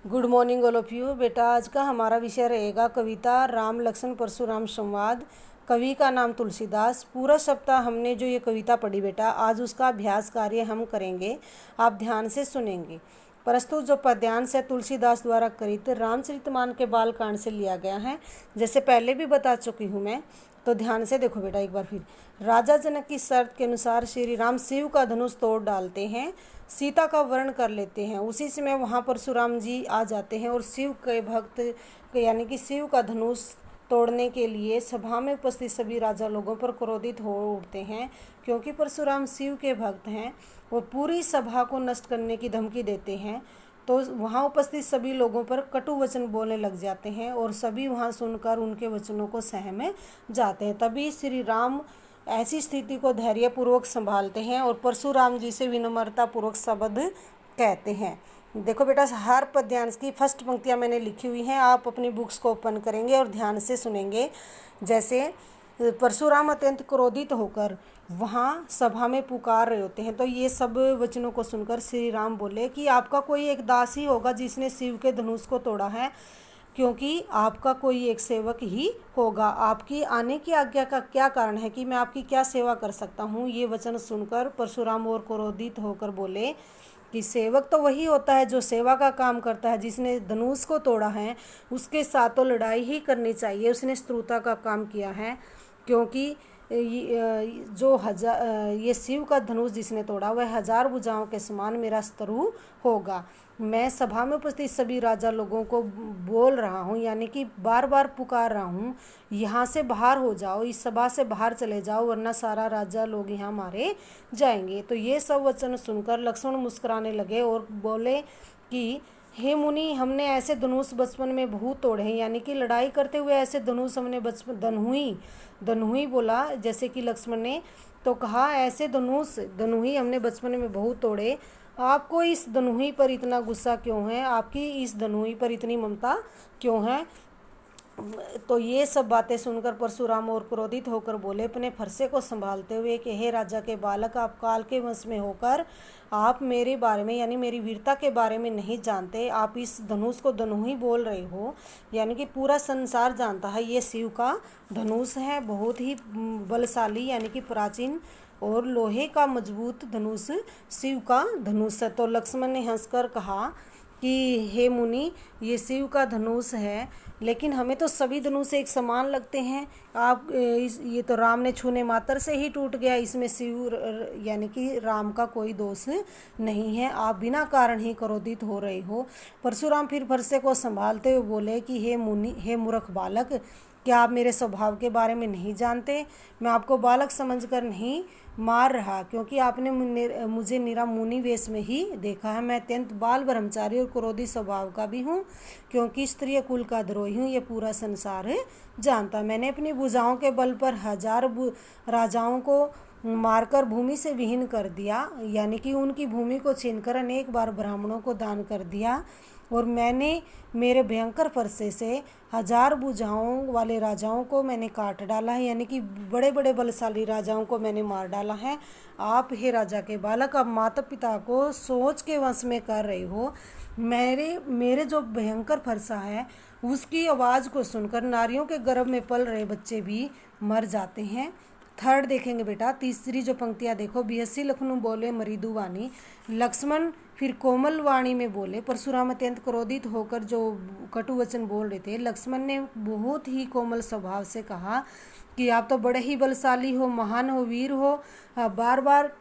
Good morning all of you. बेटा आज का हमारा विषय रहेगा कविता राम लक्ष्मण परशुराम संवाद। कवि का नाम तुलसीदास। पूरा सप्ताह हमने जो ये कविता पढ़ी बेटा, आज उसका अभ्यास कार्य हम करेंगे। आप ध्यान से सुनेंगे। प्रस्तुत जो पद्यांश है तुलसीदास द्वारा कृत रामचरितमानस के बालकांड से लिया गया है। जैसे पहले भी बता चुकी हूँ मैं, तो ध्यान से देखो बेटा एक बार फिर। राजा जनक की शर्त के अनुसार श्री राम शिव का धनुष तोड़ डालते हैं, सीता का वर्ण कर लेते हैं। उसी समय वहाँ परशुराम जी आ जाते हैं और शिव के भक्त यानी कि शिव का धनुष तोड़ने के लिए सभा में उपस्थित सभी राजा लोगों पर क्रोधित हो उठते हैं, क्योंकि परशुराम शिव के भक्त हैं और पूरी सभा को नष्ट करने की धमकी देते हैं। तो वहाँ उपस्थित सभी लोगों पर कटु वचन बोलने लग जाते हैं और सभी वहाँ सुनकर उनके वचनों को सहम जाते हैं। तभी श्री राम ऐसी स्थिति को धैर्यपूर्वक संभालते हैं और परशुराम जी से विनम्रतापूर्वक शब्द कहते हैं। देखो बेटा, हर पद्यांश की फर्स्ट पंक्तियाँ मैंने लिखी हुई हैं, आप अपनी बुक्स को ओपन करेंगे और ध्यान से सुनेंगे। जैसे परशुराम अत्यंत क्रोधित होकर वहाँ सभा में पुकार रहे होते हैं, तो ये सब वचनों को सुनकर श्री राम बोले कि आपका कोई एक दास ही होगा जिसने शिव के धनुष को तोड़ा है, क्योंकि आपका कोई एक सेवक ही होगा। आपकी आने की आज्ञा का क्या कारण है कि मैं आपकी क्या सेवा कर सकता हूँ। ये वचन सुनकर परशुराम और क्रोधित होकर बोले कि सेवक तो वही होता है जो सेवा का काम करता है। जिसने धनुष को तोड़ा है उसके साथ तो लड़ाई ही करनी चाहिए, उसने शत्रुता का काम किया है। क्योंकि ये शिव का धनुष जिसने तोड़ा वह 1000 भुजाओं के समान मेरा शत्रु होगा। मैं सभा में उपस्थित सभी राजा लोगों को बोल रहा हूँ, यानी कि बार बार पुकार रहा हूँ, यहाँ से बाहर हो जाओ, इस सभा से बाहर चले जाओ, वरना सारा राजा लोग यहाँ मारे जाएंगे। तो ये सब वचन सुनकर लक्ष्मण मुस्कुराने लगे और बोले कि हे मुनि, हमने ऐसे धनुष बचपन में बहुत तोड़े हैं, यानी कि लड़ाई करते हुए ऐसे धनुष हमने बचपन धनुही बोला जैसे कि लक्ष्मण ने, तो कहा ऐसे धनुही हमने बचपन में बहुत तोड़े। आपको इस धनुही पर इतना गुस्सा क्यों है, आपकी इस धनुही पर इतनी ममता क्यों है। तो ये सब बातें सुनकर परशुराम और क्रोधित होकर बोले अपने फरसे को संभालते हुए कि हे राजा के बालक, आप काल के वश में होकर आप मेरे बारे में यानी मेरी वीरता के बारे में नहीं जानते। आप इस धनुष को धनुही बोल रहे हो, यानी कि पूरा संसार जानता है ये शिव का धनुष है, बहुत ही बलशाली यानी कि प्राचीन और लोहे का मजबूत धनुष शिव का धनुष है। तो लक्ष्मण ने हंसकर कहा कि हे मुनि, ये शिव का धनुष है, लेकिन हमें तो सभी धनुष एक समान लगते हैं। आप ये तो राम ने छूने मात्र से ही टूट गया, इसमें शिव यानी कि राम का कोई दोष नहीं है। आप बिना कारण ही क्रोधित हो रहे हो। परशुराम फिर फरसे को संभालते हुए बोले कि हे मुनि, हे मूर्ख बालक, क्या आप मेरे स्वभाव के बारे में नहीं जानते। मैं आपको बालक समझकर नहीं मार रहा, क्योंकि आपने मुझे निरा मुनि वेश में ही देखा है। मैं अत्यंत बाल ब्रह्मचारी और क्रोधी स्वभाव का भी हूँ, क्योंकि स्त्रीय कुल का द्रोही हूँ, ये पूरा संसार जानता। मैंने अपनी भुजाओं के बल पर 1000 राजाओं को मारकर भूमि से विहीन कर दिया, यानी कि उनकी भूमि को छीनकर अनेक बार ब्राह्मणों को दान कर दिया। और मैंने मेरे भयंकर फरसे से 1000 भुजाओं वाले राजाओं को मैंने काट डाला है, यानी कि बड़े बड़े बलशाली राजाओं को मैंने मार डाला है। आप हे राजा के बालक, अब माता पिता को सोच के वश में कर रहे हो। मेरे जो भयंकर फरसा है उसकी आवाज़ को सुनकर नारियों के गर्भ में पल रहे बच्चे भी मर जाते हैं। थर्ड देखेंगे बेटा, तीसरी जो पंक्तियाँ देखो। बिहसी लखनऊ बोले मृदु वाणी, लक्ष्मण फिर कोमल वाणी में बोले। परशुराम अत्यंत क्रोधित होकर जो कटु वचन बोल रहे थे, लक्ष्मण ने बहुत ही कोमल स्वभाव से कहा कि आप तो बड़े ही बलशाली हो, महान हो, वीर हो, बार बार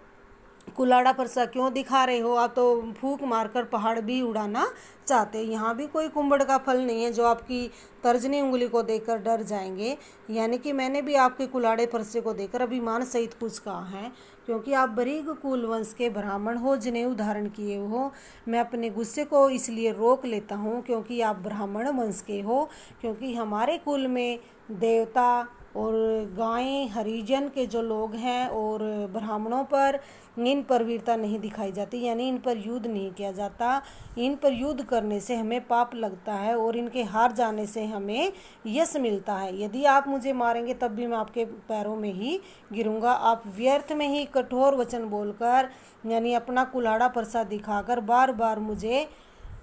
कुलाड़ा फरसा क्यों दिखा रहे हो। आप तो फूंक मारकर पहाड़ भी उड़ाना चाहते। यहाँ भी कोई कुंभड़ का फल नहीं है जो आपकी तर्जनी उंगली को देखकर डर जाएंगे। यानी कि मैंने भी आपके कुलाड़े फरसे को देखकर अभिमान सहित कुछ कहा है, क्योंकि आप बरीग कुल वंश के ब्राह्मण हो, जनेऊ धारण किए हो। मैं अपने गुस्से को इसलिए रोक लेता हूँ क्योंकि आप ब्राह्मण वंश के हो, क्योंकि हमारे कुल में देवता और गायें हरिजन के जो लोग हैं और ब्राह्मणों पर इन पर वीरता नहीं दिखाई जाती, यानी इन पर युद्ध नहीं किया जाता। इन पर युद्ध करने से हमें पाप लगता है और इनके हार जाने से हमें यश मिलता है। यदि आप मुझे मारेंगे तब भी मैं आपके पैरों में ही गिरूंगा। आप व्यर्थ में ही कठोर वचन बोलकर यानी अपना कुल्हाड़ा प्रसाद दिखाकर बार बार मुझे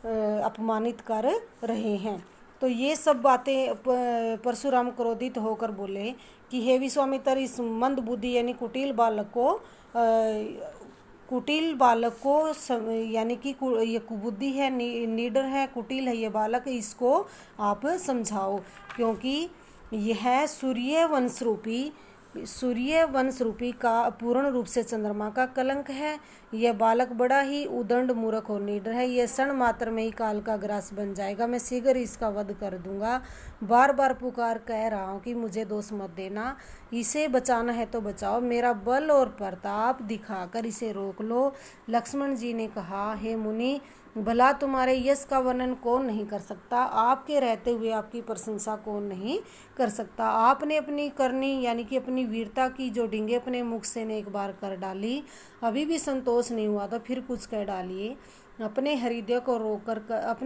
अपमानित कर रहे हैं। तो ये सब बातें परशुराम क्रोधित होकर बोले कि हे विश्वामित्र, इस मंद बुद्धि यानी कुटिल बालक को यानी कि ये कुबुद्धि है, निडर है, कुटिल है ये बालक, इसको आप समझाओ, क्योंकि यह सूर्य वंश रूपी का पूर्ण रूप से चंद्रमा का कलंक है। यह बालक बड़ा ही उदंड, मूर्ख और निडर है। यह क्षण मात्र में ही काल का ग्रास बन जाएगा। मैं शीघ्र इसका वध कर दूंगा। बार बार पुकार कह रहा हूँ कि मुझे दोष मत देना, इसे बचाना है तो बचाओ, मेरा बल और प्रताप दिखाकर इसे रोक लो। लक्ष्मण जी ने कहा, हे मुनि, भला तुम्हारे यश का वर्णन कौन नहीं कर सकता, आपके रहते हुए आपकी प्रशंसा कौन नहीं कर सकता। आपने अपनी करनी यानी कि अपनी वीरता की जो डींगे अपने मुख से ने एक बार कर डाली, अभी भी संतोष नहीं हुआ तो फिर कुछ कह डालिए। अपने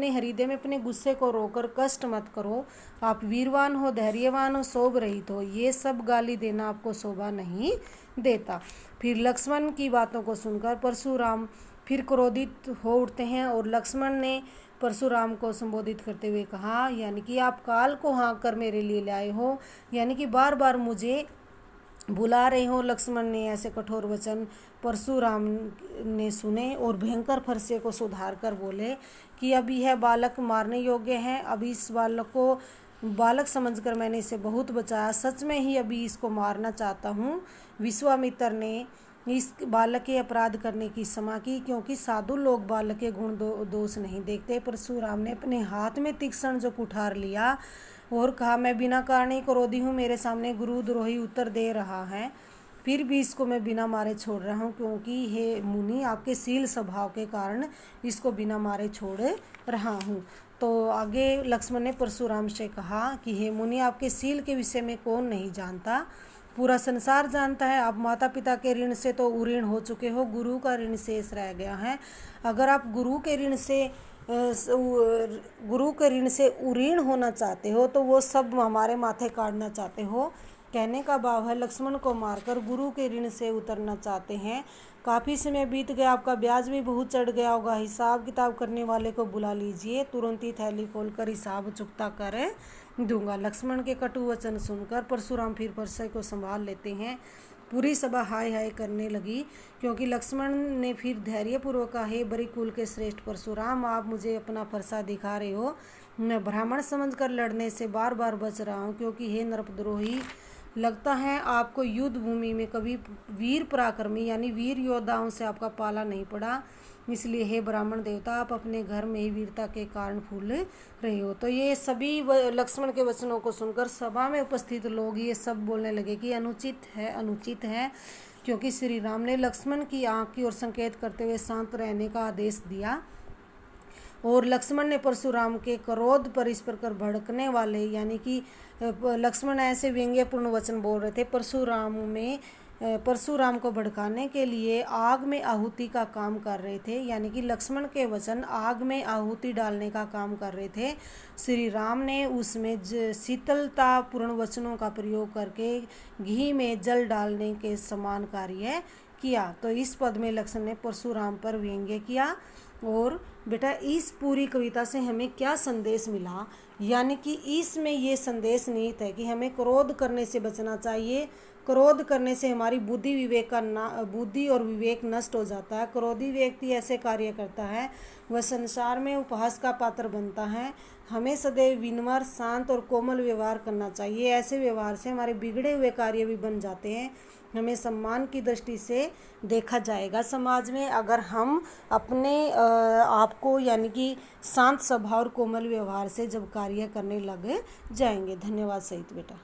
हृदय में अपने गुस्से को रोकर कष्ट मत करो। आप वीरवान हो, धैर्यवान हो, शोभ रहित हो, ये सब गाली देना आपको शोभा नहीं देता। फिर लक्ष्मण की बातों को सुनकर परशुराम फिर क्रोधित हो उठते हैं और लक्ष्मण ने परशुराम को संबोधित करते हुए कहा, यानी कि आप काल को हाँक कर मेरे लिए लाए हो, यानी कि बार बार मुझे बुला रहे हो। लक्ष्मण ने ऐसे कठोर वचन परशुराम ने सुने और भयंकर फरसे को सुधार कर बोले कि अब यह बालक मारने योग्य है। अभी इस बालक को बालक समझकर मैंने इसे बहुत बचाया, सच में ही अभी इसको मारना चाहता हूँ। विश्वामित्र ने इस बालक के अपराध करने की क्षमा की, क्योंकि साधु लोग बालक के गुण दोष नहीं देखते। परशुराम ने अपने हाथ में तीक्ष्ण जो कुठार लिया और कहा, मैं बिना कारण ही क्रोधी हूँ, मेरे सामने गुरुद्रोही उत्तर दे रहा है, फिर भी इसको मैं बिना मारे छोड़ रहा हूँ, क्योंकि हे मुनि, आपके शील स्वभाव के कारण इसको बिना मारे छोड़ रहा हूँ। तो आगे लक्ष्मण ने परशुराम से कहा कि हे मुनि, आपके शील के विषय में कौन नहीं जानता, पूरा संसार जानता है। आप माता पिता के ऋण से तो उऋण हो चुके हो, गुरु का ऋण शेष रह गया है। अगर आप गुरु के ऋण से उऋण होना चाहते हो तो वो सब हमारे माथे काटना चाहते हो। कहने का भाव है, लक्ष्मण को मारकर गुरु के ऋण से उतरना चाहते हैं। काफ़ी समय बीत गया, आपका ब्याज भी बहुत चढ़ गया होगा, हिसाब किताब करने वाले को बुला लीजिए, तुरंत ही थैली खोलकर हिसाब चुकता कर दूंगा। लक्ष्मण के कटु वचन सुनकर परशुराम फिर फरसे को संभाल लेते हैं। पूरी सभा हाय हाय करने लगी, क्योंकि लक्ष्मण ने फिर धैर्यपूर्वक कहा, हे बड़ी कुल के श्रेष्ठ परशुराम, आप मुझे अपना फरसा दिखा रहे हो। मैं ब्राह्मण समझकर लड़ने से बार बार बच रहा हूँ, क्योंकि हे नरपद्रोही, लगता है आपको युद्ध भूमि में कभी वीर पराक्रमी यानी वीर योद्धाओं से आपका पाला नहीं पड़ा, इसलिए हे ब्राह्मण देवता, आप अपने घर में ही वीरता के कारण फूल रहे हो। तो ये सभी लक्ष्मण के वचनों को सुनकर सभा में उपस्थित लोग ये सब बोलने लगे कि अनुचित है, क्योंकि श्री राम ने लक्ष्मण की आंख की ओर संकेत करते हुए शांत रहने का आदेश दिया। और लक्ष्मण ने परशुराम के क्रोध पर इस प्रकार भड़कने वाले, यानी कि लक्ष्मण ऐसे व्यंग्यपूर्ण वचन बोल रहे थे परशुराम को भड़काने के लिए आग में आहुति का काम कर रहे थे, यानी कि लक्ष्मण के वचन आग में आहुति डालने का काम कर रहे थे। श्री राम ने उसमें शीतलता पूर्ण वचनों का प्रयोग करके घी में जल डालने के समान कार्य किया। तो इस पद में लक्ष्मण ने परशुराम पर व्यंग्य किया। और बेटा, इस पूरी कविता से हमें क्या संदेश मिला, यानी कि इसमें ये संदेश निहित है कि हमें क्रोध करने से बचना चाहिए। क्रोध करने से हमारी बुद्धि और विवेक नष्ट हो जाता है। क्रोधी व्यक्ति ऐसे कार्य करता है वह संसार में उपहास का पात्र बनता है। हमें सदैव विनम्र, शांत और कोमल व्यवहार करना चाहिए। ऐसे व्यवहार से हमारे बिगड़े हुए कार्य भी बन जाते हैं। हमें सम्मान की दृष्टि से देखा जाएगा समाज में, अगर हम अपने आप को यानी कि शांत स्वभाव और कोमल व्यवहार से जब कार्य करने लग जाएंगे। धन्यवाद सहित बेटा।